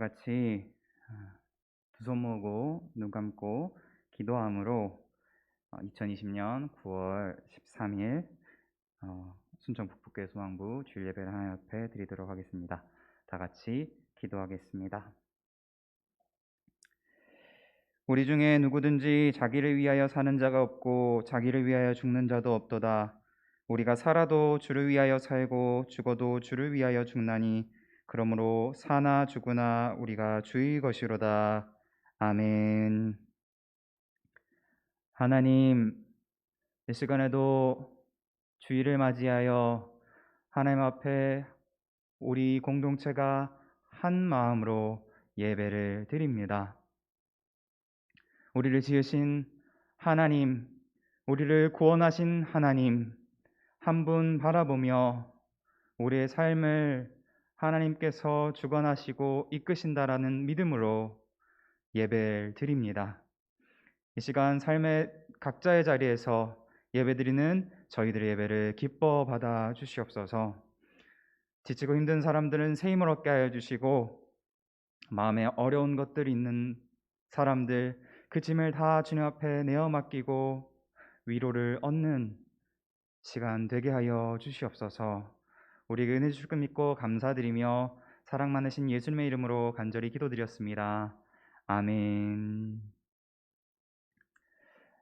같이 두 손 모으고 눈 감고 기도함으로 2020년 9월 13일 순천 북북교회 소망부 주일 예배를 하나님 앞에 드리도록 하겠습니다. 다 같이 기도하겠습니다. 우리 중에 누구든지 자기를 위하여 사는 자가 없고 자기를 위하여 죽는 자도 없도다. 우리가 살아도 주를 위하여 살고 죽어도 주를 위하여 죽나니 그러므로 사나 죽으나 우리가 주의 것이로다. 아멘. 하나님, 이 시간에도 주일을 맞이하여 하나님 앞에 우리 공동체가 한 마음으로 예배를 드립니다. 우리를 지으신 하나님, 우리를 구원하신 하나님 한 분 바라보며 우리의 삶을 하나님께서 주관하시고 이끄신다라는 믿음으로 예배를 드립니다. 이 시간 삶의 각자의 자리에서 예배드리는 저희들의 예배를 기뻐 받아 주시옵소서. 지치고 힘든 사람들은 새 힘을 얻게 하여 주시고, 마음에 어려운 것들이 있는 사람들 그 짐을 다 주님 앞에 내어 맡기고 위로를 얻는 시간 되게 하여 주시옵소서. 우리에게 은혜 주실 것 믿고 감사드리며 사랑 많으신 예수님의 이름으로 간절히 기도드렸습니다. 아멘.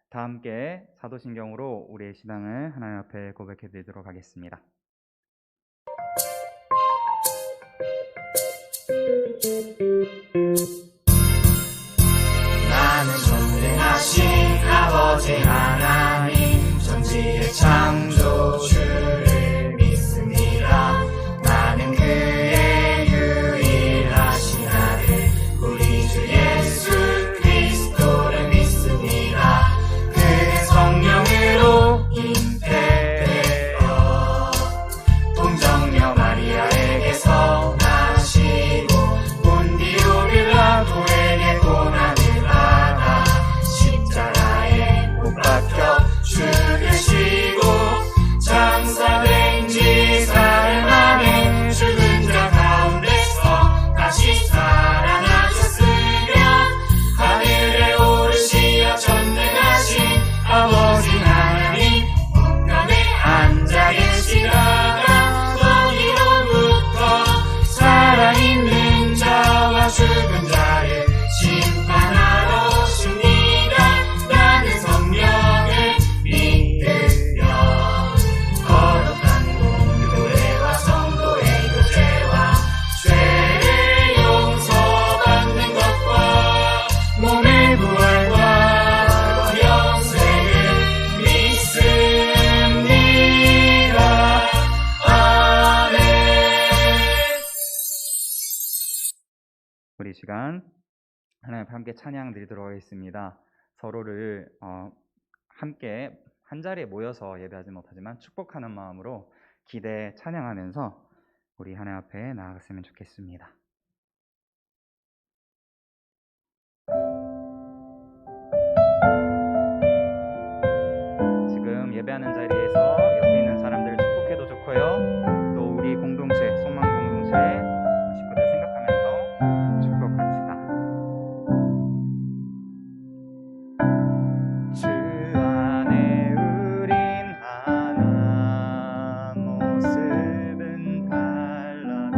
다 함께 사도신경으로 우리의 신앙을 하나님 앞에 고백해 드리도록 하겠습니다. 나는 전능하신 아버지 하나님 천지의 창조주를 믿습니다. 나는 그의 유일하신 아들 우리 주 예수 그리스도를 믿습니다. 그는 성령으로 잉태되어 동정녀 마리아에게서 나시고 본디오 빌라도에게 고난을 받아 십자가에 못 박혀 죽으시고 장사된 지 사흘 만에 죽은 자 가운데서 다시 살아나셨으며 하늘에 오르시어 전능하신 아버지 하나님 우편에 앉아 계시다가 거기로부터 살아있는 자와 죽은 자를 심판하러 오십니다. 나는 성령을 믿으며 거룩한 공교회와 성도의 교제와 죄를 용서받는 것과 몸의 부활과 영생을 믿습니다. 아멘. 우리 시간 하나님 앞에 함께 찬양 드리도록 하겠습니다. 서로를 함께 한 자리에 모여서 예배하지 못하지만 축복하는 마음으로 기대 찬양하면서 우리 하나님 앞에 나아갔으면 좋겠습니다. 지금 예배하는 자리에서 옆에 있는 사람들을 축복해도 좋고요. 또 우리 공동체, 소망 공동체 식구들 생각하면서 축복합시다. 주 안에 우린 하나 모습은 달라도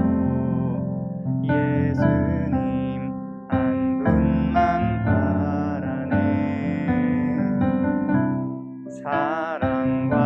예수님 한 분만 바라네. 사랑과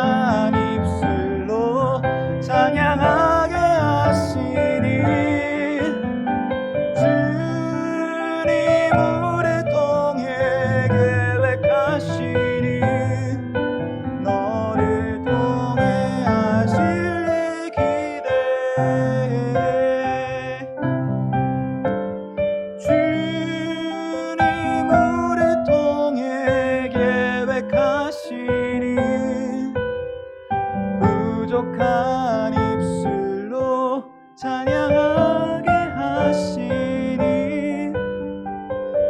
부족한 입술로 찬양하게 하시니 주님 우리 통해 계획하시니 너를 통해 하실리 기대해 주님 우리 통해 계획하시니 부족한 입술로 찬양하게 하시니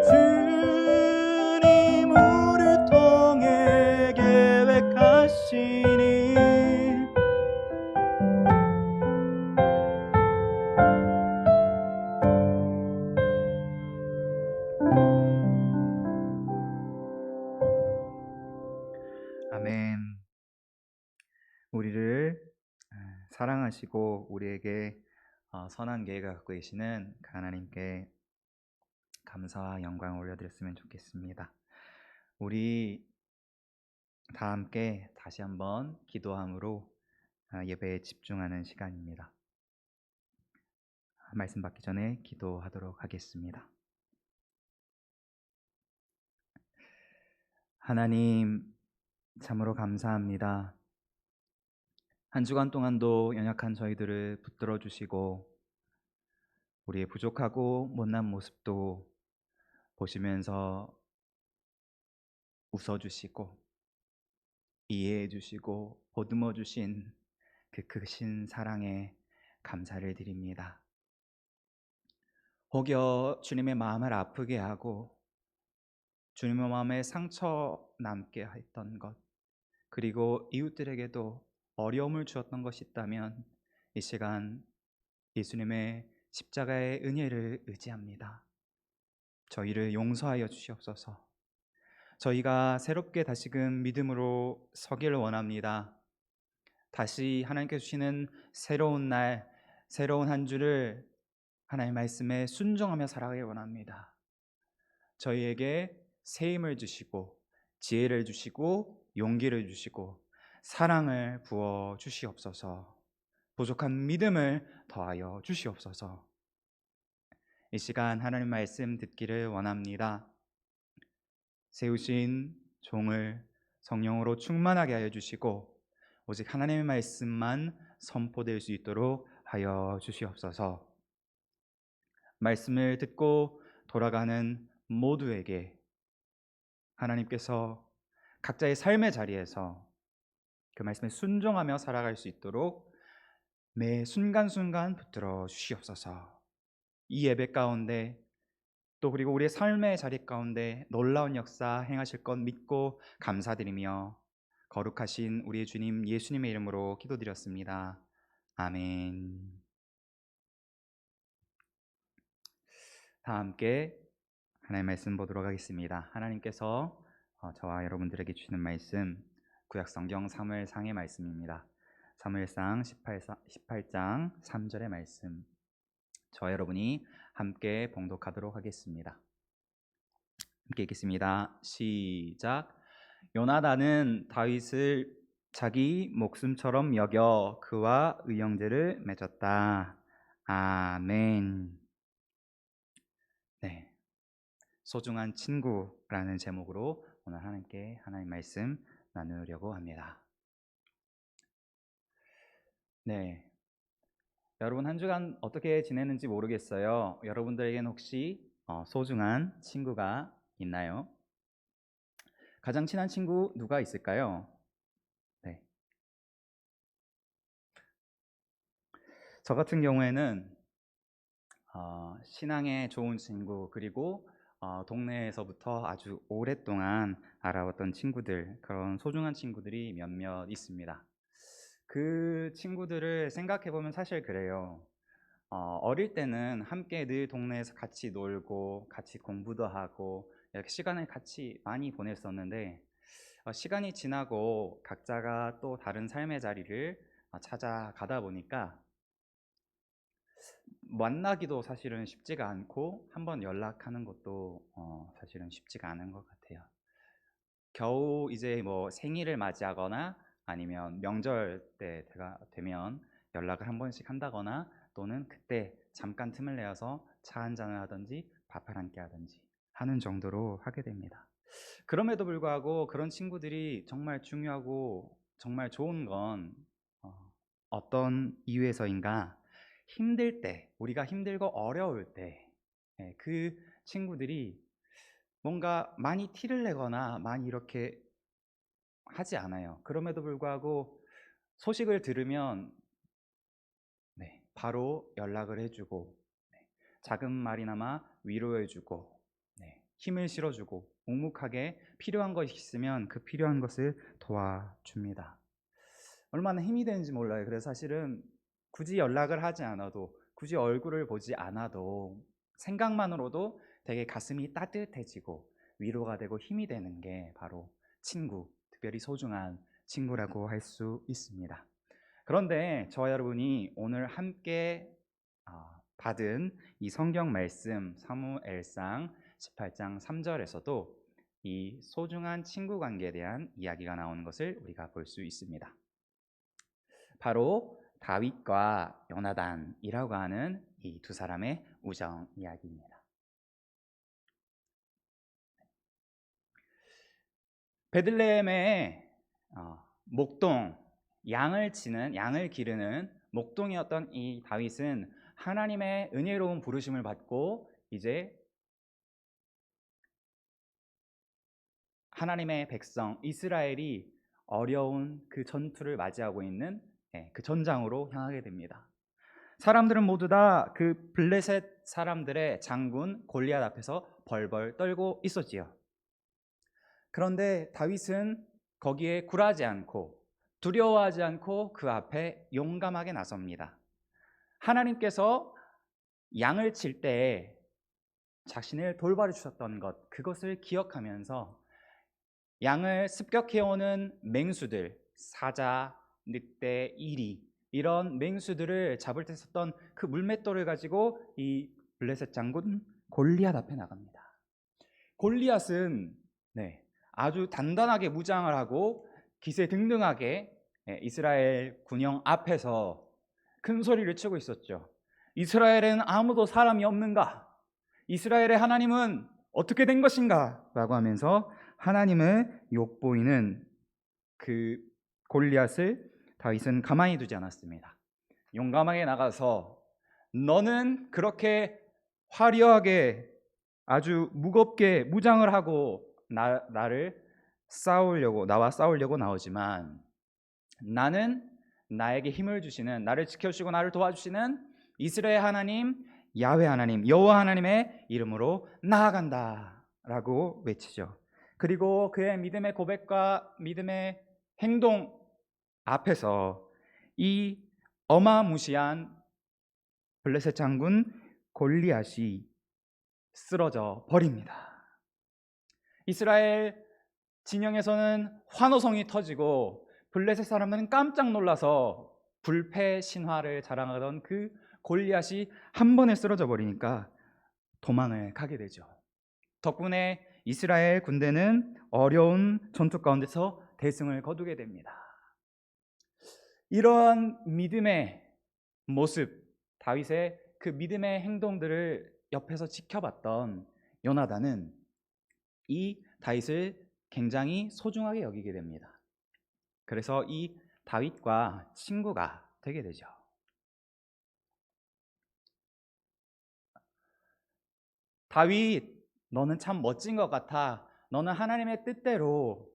주님 우리 통해 계획하시니 아멘. 우리를 사랑하시고 우리에게 선한 계획을 갖고 계시는 그 하나님께 감사와 영광을 올려드렸으면 좋겠습니다. 우리 다 함께 다시 한번 기도함으로 예배에 집중하는 시간입니다. 말씀 받기 전에 기도하도록 하겠습니다. 하나님, 참으로 감사합니다. 한 주간 동안도 연약한 저희들을 붙들어 주시고 우리의 부족하고 못난 모습도 보시면서 웃어주시고 이해해 주시고 보듬어 주신 그 크신 사랑에 감사를 드립니다. 혹여 주님의 마음을 아프게 하고 주님의 마음에 상처 남게 했던 것, 그리고 이웃들에게도 어려움을 주었던 것이 있다면 이 시간 예수님의 십자가의 은혜를 의지합니다. 저희를 용서하여 주시옵소서. 저희가 새롭게 다시금 믿음으로 서기를 원합니다. 다시 하나님께 주시는 새로운 날, 새로운 한 주를 하나님의 말씀에 순종하며 살아가기 원합니다. 저희에게 새 힘을 주시고 지혜를 주시고 용기를 주시고 사랑을 부어 주시옵소서. 부족한 믿음을 더하여 주시옵소서. 이 시간 하나님 말씀 듣기를 원합니다. 세우신 종을 성령으로 충만하게 하여 주시고 오직 하나님의 말씀만 선포될 수 있도록 하여 주시옵소서. 말씀을 듣고 돌아가는 모두에게 하나님께서 각자의 삶의 자리에서 그 말씀에 순종하며 살아갈 수 있도록 매 순간순간 붙들어 주시옵소서. 이 예배 가운데 또 그리고 우리의 삶의 자리 가운데 놀라운 역사 행하실 것 믿고 감사드리며 거룩하신 우리의 주님 예수님의 이름으로 기도드렸습니다. 아멘. 다 함께 하나님의 말씀 보도록 하겠습니다. 하나님께서 저와 여러분들에게 주시는 말씀 구약성경 사무엘상의 말씀입니다. 사무엘상 18장 3절의 말씀, 저와 여러분이 함께 봉독하도록 하겠습니다. 함께 읽겠습니다. 시작. 요나단은 다윗을 자기 목숨처럼 여겨 그와 의형제를 맺었다. 아멘. 네, 소중한 친구라는 제목으로 오늘 하나님께 하나님 말씀 나누려고 합니다. 네, 여러분 한 주간 어떻게 지내는지 모르겠어요. 여러분들에겐 혹시 소중한 친구가 있나요? 가장 친한 친구 누가 있을까요? 네, 저 같은 경우에는 신앙에 좋은 친구, 그리고 동네에서부터 아주 오랫동안 알아왔던 친구들, 그런 소중한 친구들이 몇몇 있습니다. 그 친구들을 생각해보면 사실 그래요. 어릴 때는 함께 늘 동네에서 같이 놀고 같이 공부도 하고 이렇게 시간을 같이 많이 보냈었는데 시간이 지나고 각자가 또 다른 삶의 자리를 찾아가다 보니까 만나기도 사실은 쉽지가 않고 한번 연락하는 것도 사실은 쉽지가 않은 것 같아요. 겨우 이제 뭐 생일을 맞이하거나 아니면 명절 때가 되면 연락을 한 번씩 한다거나 또는 그때 잠깐 틈을 내어서 차 한잔을 하든지 밥을 함께 하든지 하는 정도로 하게 됩니다. 그럼에도 불구하고 그런 친구들이 정말 중요하고 정말 좋은 건 어떤 이유에서인가? 힘들 때, 우리가 힘들고 어려울 때, 그 친구들이 뭔가 많이 티를 내거나 많이 이렇게 하지 않아요. 그럼에도 불구하고 소식을 들으면 바로 연락을 해주고 작은 말이나마 위로해주고 힘을 실어주고 묵묵하게 필요한 것이 있으면 그 필요한 것을 도와줍니다. 얼마나 힘이 되는지 몰라요. 그래서 사실은 굳이 연락을 하지 않아도, 굳이 얼굴을 보지 않아도 생각만으로도 되게 가슴이 따뜻해지고 위로가 되고 힘이 되는 게 바로 친구, 특별히 소중한 친구라고 할 수 있습니다. 그런데 저와 여러분이 오늘 함께 받은 이 성경 말씀 사무엘상 18장 3절에서도 이 소중한 친구 관계에 대한 이야기가 나오는 것을 우리가 볼 수 있습니다. 바로 다윗과 요나단이라고 하는 이 두 사람의 우정 이야기입니다. 베들레헴의 목동, 양을 기르는 목동이었던 이 다윗은 하나님의 은혜로운 부르심을 받고 이제 하나님의 백성 이스라엘이 어려운 그 전투를 맞이하고 있는 그 전장으로 향하게 됩니다. 사람들은 모두 다 그 블레셋 사람들의 장군 골리앗 앞에서 벌벌 떨고 있었지요. 그런데 다윗은 거기에 굴하지 않고 두려워하지 않고 그 앞에 용감하게 나섭니다. 하나님께서 양을 칠 때 자신을 돌봐해 주셨던 것, 그것을 기억하면서 양을 습격해오는 맹수들, 사자, 늑대, 이리, 이런 맹수들을 잡을 때 썼던 그 물맷돌을 가지고 이 블레셋 장군 골리앗 앞에 나갑니다. 골리앗은 아주 단단하게 무장을 하고 기세등등하게 이스라엘 군영 앞에서 큰 소리를 치고 있었죠. 이스라엘에는 아무도 사람이 없는가? 이스라엘의 하나님은 어떻게 된 것인가? 라고 하면서 하나님을 욕보이는 그 골리앗을 다윗은 가만히 두지 않았습니다. 용감하게 나가서 너는 그렇게 화려하게 아주 무겁게 무장을 하고 나와 싸우려고 나오지만 나는 나에게 힘을 주시는, 나를 지켜주시고 나를 도와주시는 이스라엘 하나님, 야훼 하나님, 여호와 하나님의 이름으로 나아간다 라고 외치죠. 그리고 그의 믿음의 고백과 믿음의 행동 앞에서 이 어마무시한 블레셋 장군 골리앗이 쓰러져 버립니다. 이스라엘 진영에서는 환호성이 터지고 블레셋 사람들은 깜짝 놀라서 불패 신화를 자랑하던 그 골리앗이 한 번에 쓰러져 버리니까 도망을 가게 되죠. 덕분에 이스라엘 군대는 어려운 전투 가운데서 대승을 거두게 됩니다. 이러한 믿음의 모습, 다윗의 그 믿음의 행동들을 옆에서 지켜봤던 요나단은 이 다윗을 굉장히 소중하게 여기게 됩니다. 그래서 이 다윗과 친구가 되게 되죠. 다윗, 너는 참 멋진 것 같아. 너는 하나님의 뜻대로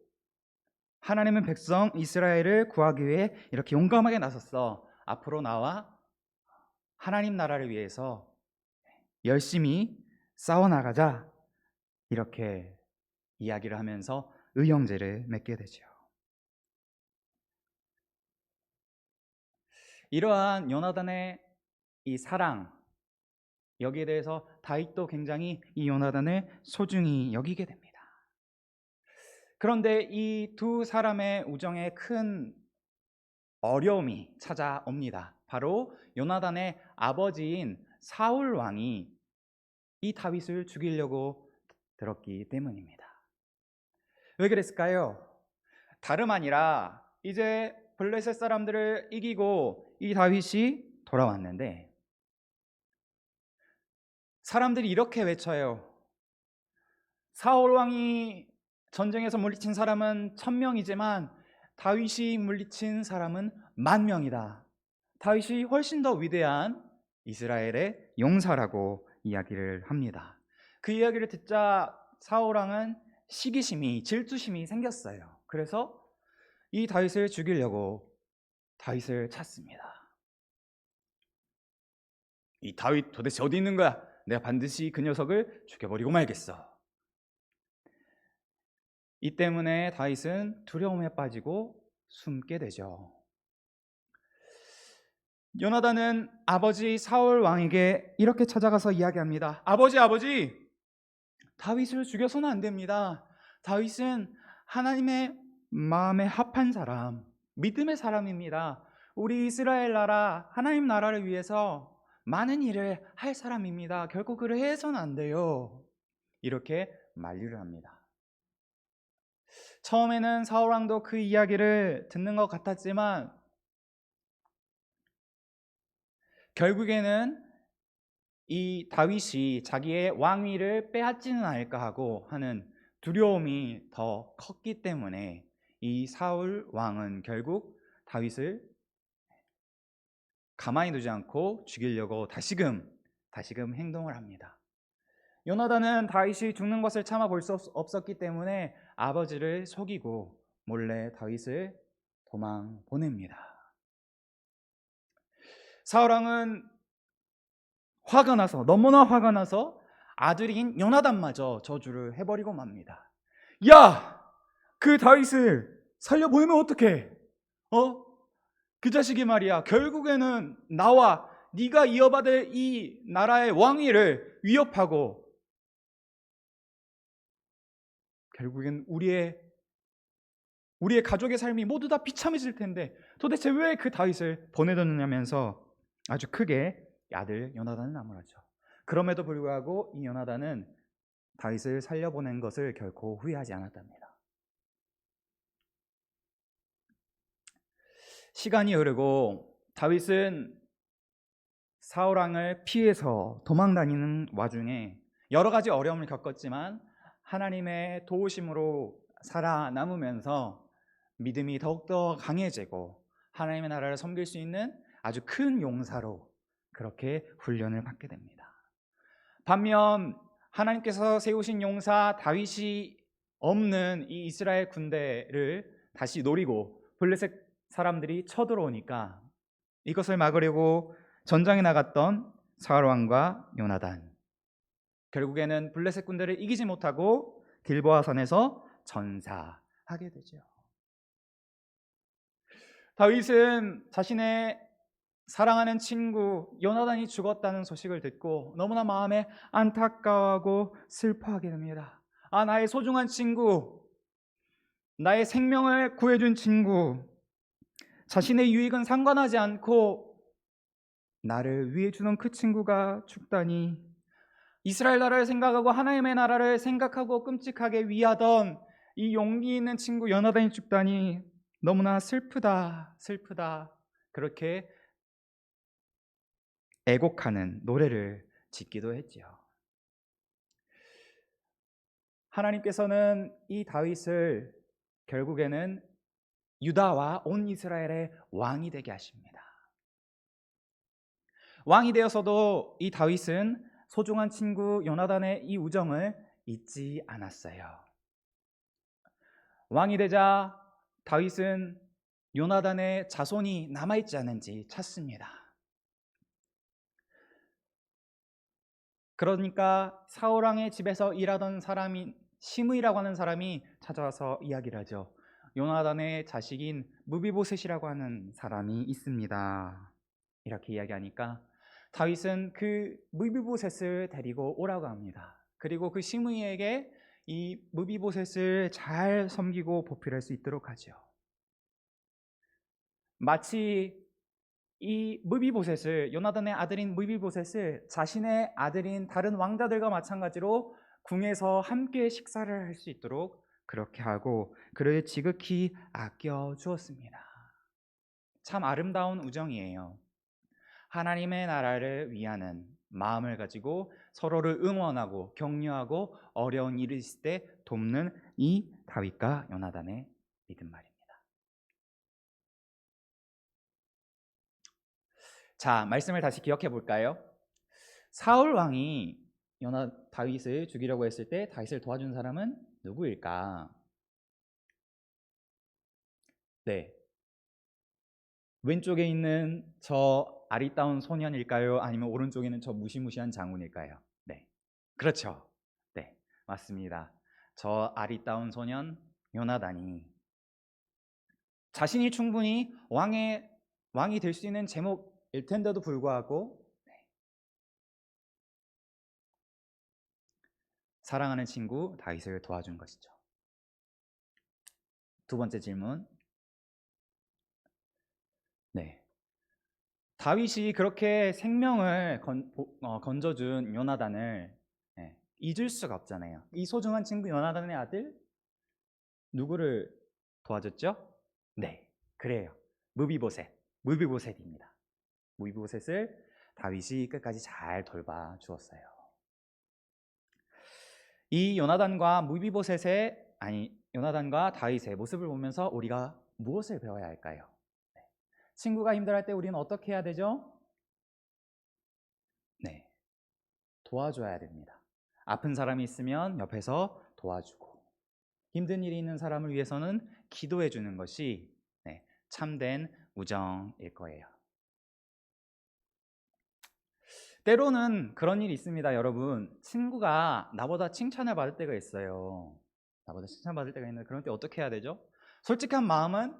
하나님의 백성 이스라엘을 구하기 위해 이렇게 용감하게 나섰어. 앞으로 나와 하나님 나라를 위해서 열심히 싸워나가자. 이렇게 이야기를 하면서 의형제를 맺게 되죠. 이러한 요나단의 이 사랑, 여기에 대해서 다윗도 굉장히 이 요나단을 소중히 여기게 됩니다. 그런데 이 두 사람의 우정에 큰 어려움이 찾아옵니다. 바로 요나단의 아버지인 사울 왕이 이 다윗을 죽이려고 들었기 때문입니다. 왜 그랬을까요? 다름 아니라 이제 블레셋 사람들을 이기고 이 다윗이 돌아왔는데 사람들이 이렇게 외쳐요. 사울 왕이 전쟁에서 물리친 사람은 1000명이지만 다윗이 물리친 사람은 10,000명이다. 다윗이 훨씬 더 위대한 이스라엘의 용사라고 이야기를 합니다. 그 이야기를 듣자 사울 왕은 시기심이, 질투심이 생겼어요. 그래서 이 다윗을 죽이려고 다윗을 찾습니다. 이 다윗 도대체 어디 있는 거야? 내가 반드시 그 녀석을 죽여버리고 말겠어. 이 때문에 다윗은 두려움에 빠지고 숨게 되죠. 요나단은 아버지 사울 왕에게 이렇게 찾아가서 이야기합니다. 아버지, 다윗을 죽여서는 안 됩니다. 다윗은 하나님의 마음에 합한 사람, 믿음의 사람입니다. 우리 이스라엘 나라, 하나님 나라를 위해서 많은 일을 할 사람입니다. 결코 그를 해서는 안 돼요. 이렇게 만류를 합니다. 처음에는 사울 왕도 그 이야기를 듣는 것 같았지만 결국에는 이 다윗이 자기의 왕위를 빼앗지는 않을까 하고 하는 두려움이 더 컸기 때문에 이 사울 왕은 결국 다윗을 가만히 두지 않고 죽이려고 다시금 행동을 합니다. 요나단은 다윗이 죽는 것을 참아 볼 수 없었기 때문에 아버지를 속이고 몰래 다윗을 도망 보냅니다. 사울 왕은 너무나 화가 나서 아들인 요나단마저 저주를 해버리고 맙니다. 야! 그 다윗을 살려보내면 어떡해? 그 자식이 말이야 결국에는 나와 네가 이어받을 이 나라의 왕위를 위협하고 결국엔 우리의 가족의 삶이 모두 다 비참해질 텐데 도대체 왜 그 다윗을 보내뒀느냐면서 아주 크게 아들 요나단을 나무라죠. 그럼에도 불구하고 이 요나단은 다윗을 살려보낸 것을 결코 후회하지 않았답니다. 시간이 흐르고 다윗은 사울 왕을 피해서 도망다니는 와중에 여러 가지 어려움을 겪었지만 하나님의 도우심으로 살아남으면서 믿음이 더욱더 강해지고 하나님의 나라를 섬길 수 있는 아주 큰 용사로 그렇게 훈련을 받게 됩니다. 반면 하나님께서 세우신 용사 다윗이 없는 이 이스라엘 군대를 다시 노리고 블레셋 사람들이 쳐들어오니까 이것을 막으려고 전장에 나갔던 사울 왕과 요나단, 결국에는 블레셋 군대를 이기지 못하고 길보아산에서 전사하게 되죠. 다윗은 자신의 사랑하는 친구 요나단이 죽었다는 소식을 듣고 너무나 마음에 안타까워하고 슬퍼하게 됩니다. 나의 소중한 친구, 나의 생명을 구해준 친구, 자신의 유익은 상관하지 않고 나를 위해 주는 그 친구가 죽다니, 이스라엘 나라를 생각하고 하나님의 나라를 생각하고 끔찍하게 위하던 이 용기 있는 친구 요나단이 죽다니 너무나 슬프다 그렇게 애곡하는 노래를 짓기도 했죠. 하나님께서는 이 다윗을 결국에는 유다와 온 이스라엘의 왕이 되게 하십니다. 왕이 되어서도 이 다윗은 소중한 친구 요나단의 이 우정을 잊지 않았어요. 왕이 되자 다윗은 요나단의 자손이 남아있지 않은지 찾습니다. 그러니까 사울 왕의 집에서 일하던 사람인 시므이라고 하는 사람이 찾아와서 이야기를 하죠. 요나단의 자식인 무비보셋이라고 하는 사람이 있습니다. 이렇게 이야기하니까 다윗은 그 무비보셋을 데리고 오라고 합니다. 그리고 그 시므이에게 이 무비보셋을 잘 섬기고 보필할 수 있도록 하죠. 마치 이 무비보셋을, 요나단의 아들인 무비보셋을 자신의 아들인 다른 왕자들과 마찬가지로 궁에서 함께 식사를 할 수 있도록 그렇게 하고 그를 지극히 아껴 주었습니다. 참 아름다운 우정이에요. 하나님의 나라를 위하는 마음을 가지고 서로를 응원하고 격려하고 어려운 일이 있을 때 돕는 이 다윗과 요나단의 믿음 말입니다. 자, 말씀을 다시 기억해 볼까요? 사울 왕이 다윗을 죽이려고 했을 때 다윗을 도와준 사람은 누구일까? 네. 왼쪽에 있는 저 아리따운 소년일까요? 아니면 오른쪽에 있는 저 무시무시한 장군일까요? 네. 그렇죠. 네. 맞습니다. 저 아리따운 소년 요나단이 자신이 충분히 왕이 될 수 있는 제목일 텐데도 불구하고 사랑하는 친구 다윗을 도와준 것이죠. 두 번째 질문. 네. 다윗이 그렇게 생명을 건져준 요나단을 잊을 수가 없잖아요. 이 소중한 친구 요나단의 아들 누구를 도와줬죠? 네, 그래요. 무비보셋입니다. 무비보셋을 다윗이 끝까지 잘 돌봐 주었어요. 이 요나단과 다윗의 모습을 보면서 우리가 무엇을 배워야 할까요? 친구가 힘들할 때 우리는 어떻게 해야 되죠? 네, 도와줘야 됩니다. 아픈 사람이 있으면 옆에서 도와주고 힘든 일이 있는 사람을 위해서는 기도해 주는 것이 참된 우정일 거예요. 때로는 그런 일이 있습니다, 여러분. 친구가 나보다 칭찬을 받을 때가 있어요. 나보다 칭찬받을 때가 있는데 그럴 때 어떻게 해야 되죠? 솔직한 마음은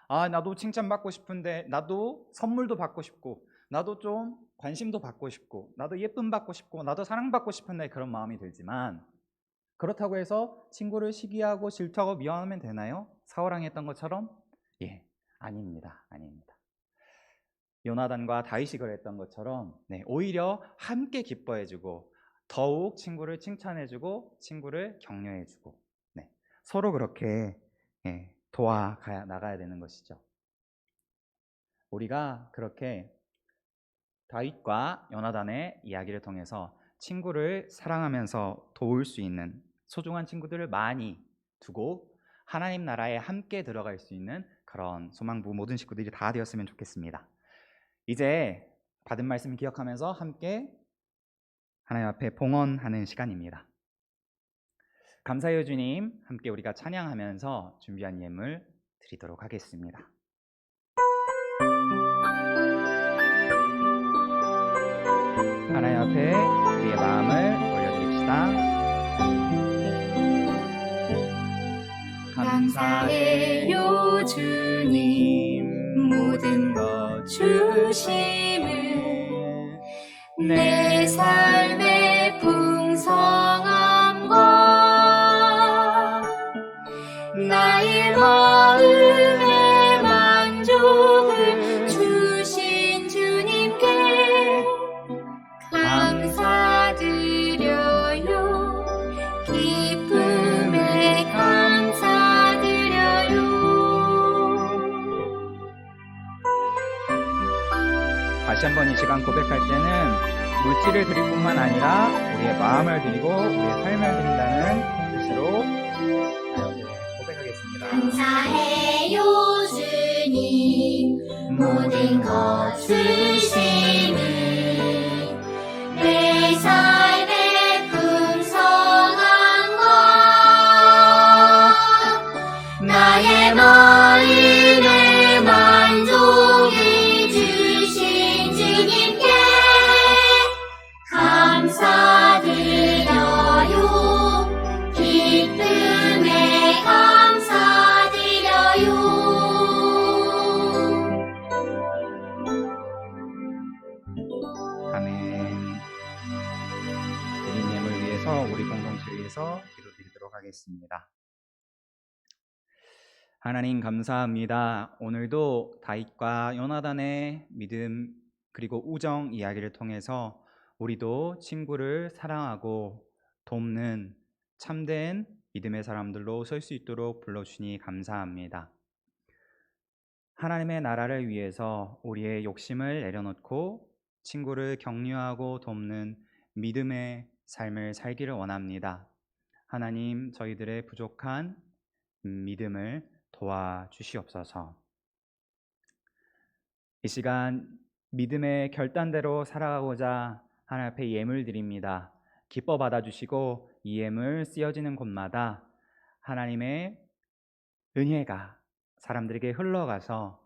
나도 칭찬받고 싶은데 나도 선물도 받고 싶고 나도 좀 관심도 받고 싶고 나도 예쁨 받고 싶고 나도 사랑받고 싶은데 그런 마음이 들지만 그렇다고 해서 친구를 시기하고 질투하고 미워하면 되나요? 사울왕이 했던 것처럼? 아닙니다. 요나단과 다윗이 그랬던 것처럼 오히려 함께 기뻐해주고 더욱 친구를 칭찬해주고 친구를 격려해주고 서로 그렇게 도와 나가야 되는 것이죠. 우리가 그렇게 다윗과 요나단의 이야기를 통해서 친구를 사랑하면서 도울 수 있는 소중한 친구들을 많이 두고 하나님 나라에 함께 들어갈 수 있는 그런 소망부 모든 식구들이 다 되었으면 좋겠습니다. 이제 받은 말씀 기억하면서 함께 하나님 앞에 봉헌하는 시간입니다. 감사해요 주님, 함께 우리가 찬양하면서 준비한 예물 드리도록 하겠습니다. 하나님 앞에 우리의 마음을 올려드립시다. 감사해요 주님 모든 것 주심을 내 삶의 풍성함과 나의 마음의 만족을 주신 주님께 감사드려요. 기쁨에 감사드려요. 다시 한번 이 시간 고백할 때는 물질을 드릴 뿐만 아니라 우리의 마음을 드리고 우리의 삶을 드린다는 뜻으로 고백하겠습니다. 감사해요 주님 모든 것 주심을 내 삶의 풍성함과 나의 마음의 만족을 주신 주님께 감사드려요. 기쁨에 감사드려요. 아멘. 드린 예물 위해서 우리 공동체를 위해서 기도드리도록 하겠습니다. 하나님 감사합니다. 오늘도 다윗과 요나단의 믿음 그리고 우정 이야기를 통해서 우리도 친구를 사랑하고 돕는 참된 믿음의 사람들로 설 수 있도록 불러주니 감사합니다. 하나님의 나라를 위해서 우리의 욕심을 내려놓고 친구를 격려하고 돕는 믿음의 삶을 살기를 원합니다. 하나님, 저희들의 부족한 믿음을 도와주시옵소서. 이 시간 믿음의 결단대로 살아가고자 하나님 앞에 예물 드립니다. 기뻐 받아주시고 이 예물 쓰여지는 곳마다 하나님의 은혜가 사람들에게 흘러가서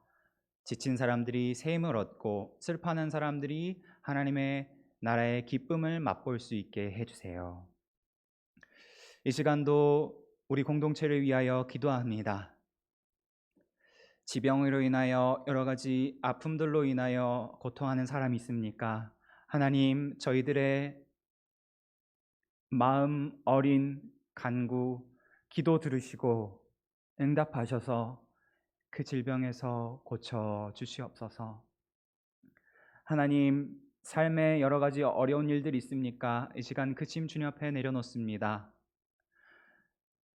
지친 사람들이 새 힘을 얻고 슬퍼하는 사람들이 하나님의 나라의 기쁨을 맛볼 수 있게 해주세요. 이 시간도 우리 공동체를 위하여 기도합니다. 지병으로 인하여 여러 가지 아픔들로 인하여 고통하는 사람이 있습니까? 하나님, 저희들의 마음 어린 간구, 기도 들으시고 응답하셔서 그 질병에서 고쳐 주시옵소서. 하나님, 삶에 여러 가지 어려운 일들이 있습니까? 이 시간 그 짐 주님 앞에 내려놓습니다.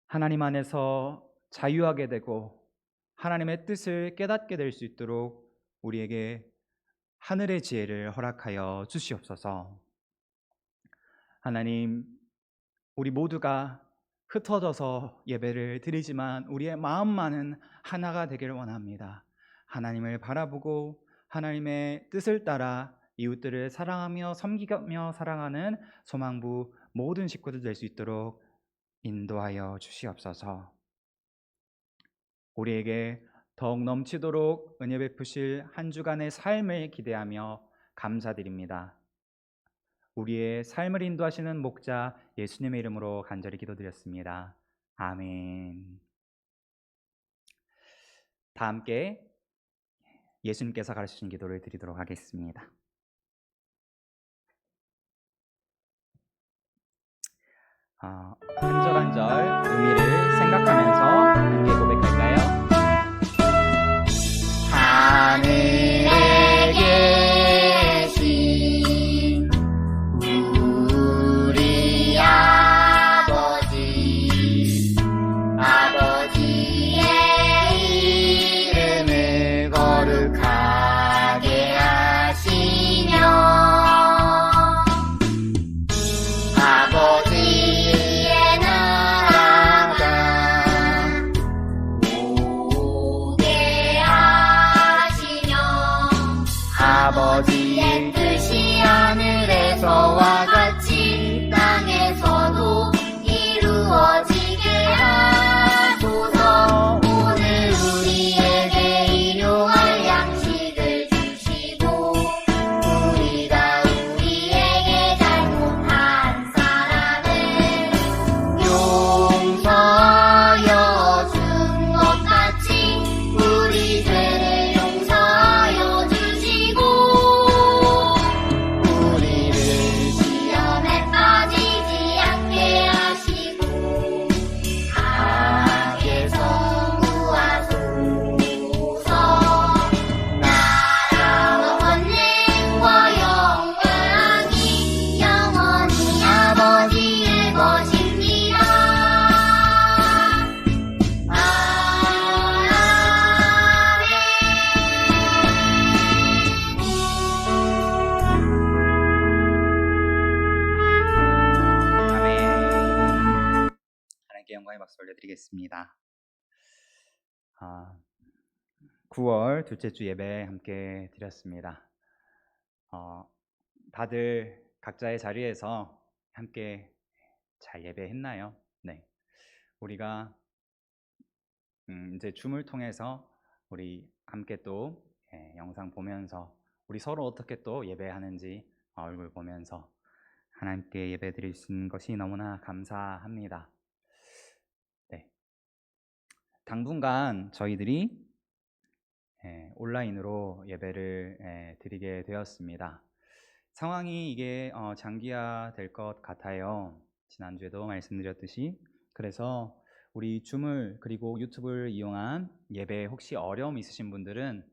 하나님 안에서 자유하게 되고 하나님의 뜻을 깨닫게 될 수 있도록 우리에게 하늘의 지혜를 허락하여 주시옵소서. 하나님, 우리 모두가 흩어져서 예배를 드리지만 우리의 마음만은 하나가 되기를 원합니다. 하나님을 바라보고 하나님의 뜻을 따라 이웃들을 사랑하며 섬기며 살아가는 소망부 모든 식구들 될 수 있도록 인도하여 주시옵소서. 우리에게 더욱 넘치도록 은혜 베푸실 한 주간의 삶을 기대하며 감사드립니다. 우리의 삶을 인도하시는 목자 예수님의 이름으로 간절히 기도드렸습니다. 아멘. 다 함께 예수님께서 가르치신 기도를 드리도록 하겠습니다. 한 절 한 절 의미를 생각하면서 함께 고백할까요? 하늘에 계신 우리 아버지, 아버지의 이름을 거룩하게 하시며 아버지의 나라가 오게 하시며 아버지의 뜻이 하늘에서와 같이 땅에서도 이루어지게 하소서. 오늘 우리에게 일용할 양식을 주시고 우리가 우리에게 잘못한 사람을 용서하여 준 것 같이 우리 죄를 용서하여 주시고 우리를 시험에 빠지지 않게 하시고 악에서 구하소서. 나라와 권능과 영광이 영원히 아버지의 것입니다. 아멘. 하나님께 영광의 박수 올려드리겠습니다. 9월 둘째 주 예배 함께 드렸습니다. 다들 각자의 자리에서 함께 잘 예배했나요? 네. 우리가 이제 줌을 통해서 우리 함께 또 영상 보면서 우리 서로 어떻게 또 예배하는지 얼굴 보면서 하나님께 예배 드릴 수 있는 것이 너무나 감사합니다. 네. 당분간 저희들이 온라인으로 예배를 드리게 되었습니다. 상황이 이게 장기화될 것 같아요. 지난주에도 말씀드렸듯이. 그래서 우리 줌을 그리고 유튜브를 이용한 예배 혹시 어려움 있으신 분들은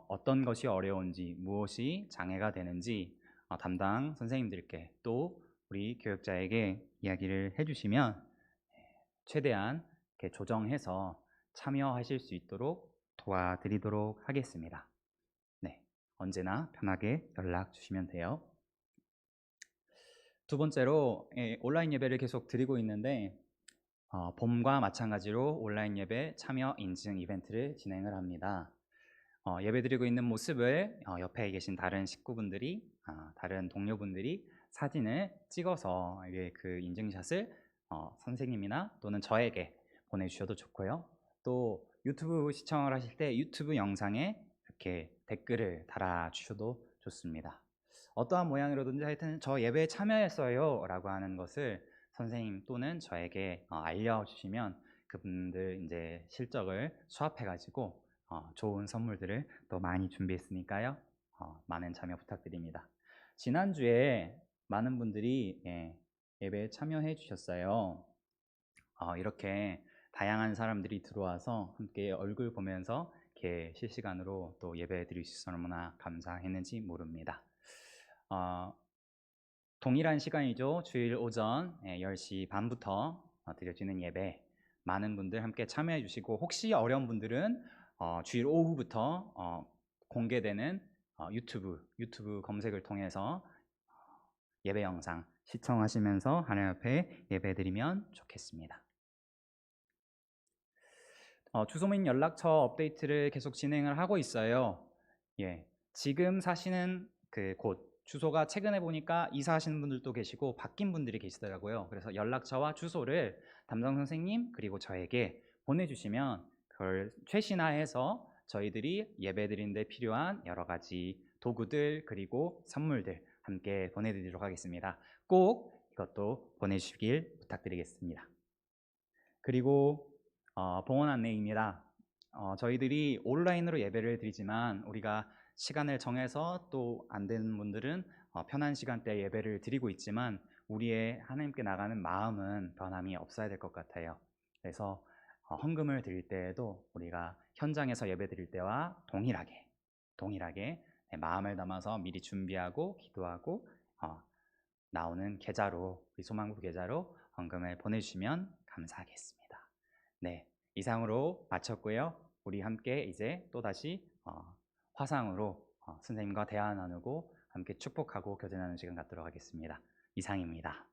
어떤 것이 어려운지 무엇이 장애가 되는지 담당 선생님들께 또 우리 교육자에게 이야기를 해주시면 최대한 이렇게 조정해서 참여하실 수 있도록 도와드리도록 하겠습니다. 네, 언제나 편하게 연락 주시면 돼요. 두 번째로 온라인 예배를 계속 드리고 있는데 봄과 마찬가지로 온라인 예배 참여 인증 이벤트를 진행을 합니다. 예배드리고 있는 모습을 옆에 계신 다른 식구분들이, 다른 동료분들이 사진을 찍어서 그 인증샷을 선생님이나 또는 저에게 보내주셔도 좋고요. 또 유튜브 시청을 하실 때 유튜브 영상에 이렇게 댓글을 달아주셔도 좋습니다. 어떠한 모양으로든지 하여튼 저 예배에 참여했어요 라고 하는 것을 선생님 또는 저에게 알려주시면 그분들 이제 실적을 수합해가지고 좋은 선물들을 또 많이 준비했으니까요. 많은 참여 부탁드립니다. 지난주에 많은 분들이 예배에 참여해 주셨어요. 이렇게 다양한 사람들이 들어와서 함께 얼굴 보면서 이렇게 실시간으로 또 예배 드릴 수 있어서 얼마나 감사했는지 모릅니다. 동일한 시간이죠. 주일 오전 10시 반부터 드려지는 예배 많은 분들 함께 참여해 주시고 혹시 어려운 분들은 주일 오후부터 공개되는 유튜브 검색을 통해서 예배 영상 시청하시면서 하나님 앞에 예배 드리면 좋겠습니다. 주소 및 연락처 업데이트를 계속 진행을 하고 있어요. 지금 사시는 그 곳 주소가 최근에 보니까 이사하시는 분들도 계시고 바뀐 분들이 계시더라고요. 그래서 연락처와 주소를 담당 선생님 그리고 저에게 보내주시면 그걸 최신화해서 저희들이 예배 드리는데 필요한 여러 가지 도구들 그리고 선물들 함께 보내드리도록 하겠습니다. 꼭 이것도 보내주시길 부탁드리겠습니다. 그리고 봉헌 안내입니다. 저희들이 온라인으로 예배를 드리지만 우리가 시간을 정해서 또 안 되는 분들은 편한 시간대에 예배를 드리고 있지만 우리의 하나님께 나가는 마음은 변함이 없어야 될 것 같아요. 그래서 헌금을 드릴 때에도 우리가 현장에서 예배 드릴 때와 동일하게 마음을 담아서 미리 준비하고 기도하고 나오는 계좌로 우리 소망부 계좌로 헌금을 보내주시면 감사하겠습니다. 네, 이상으로 마쳤고요. 우리 함께 이제 또다시 화상으로 선생님과 대화 나누고 함께 축복하고 교제 나누는 시간 갖도록 하겠습니다. 이상입니다.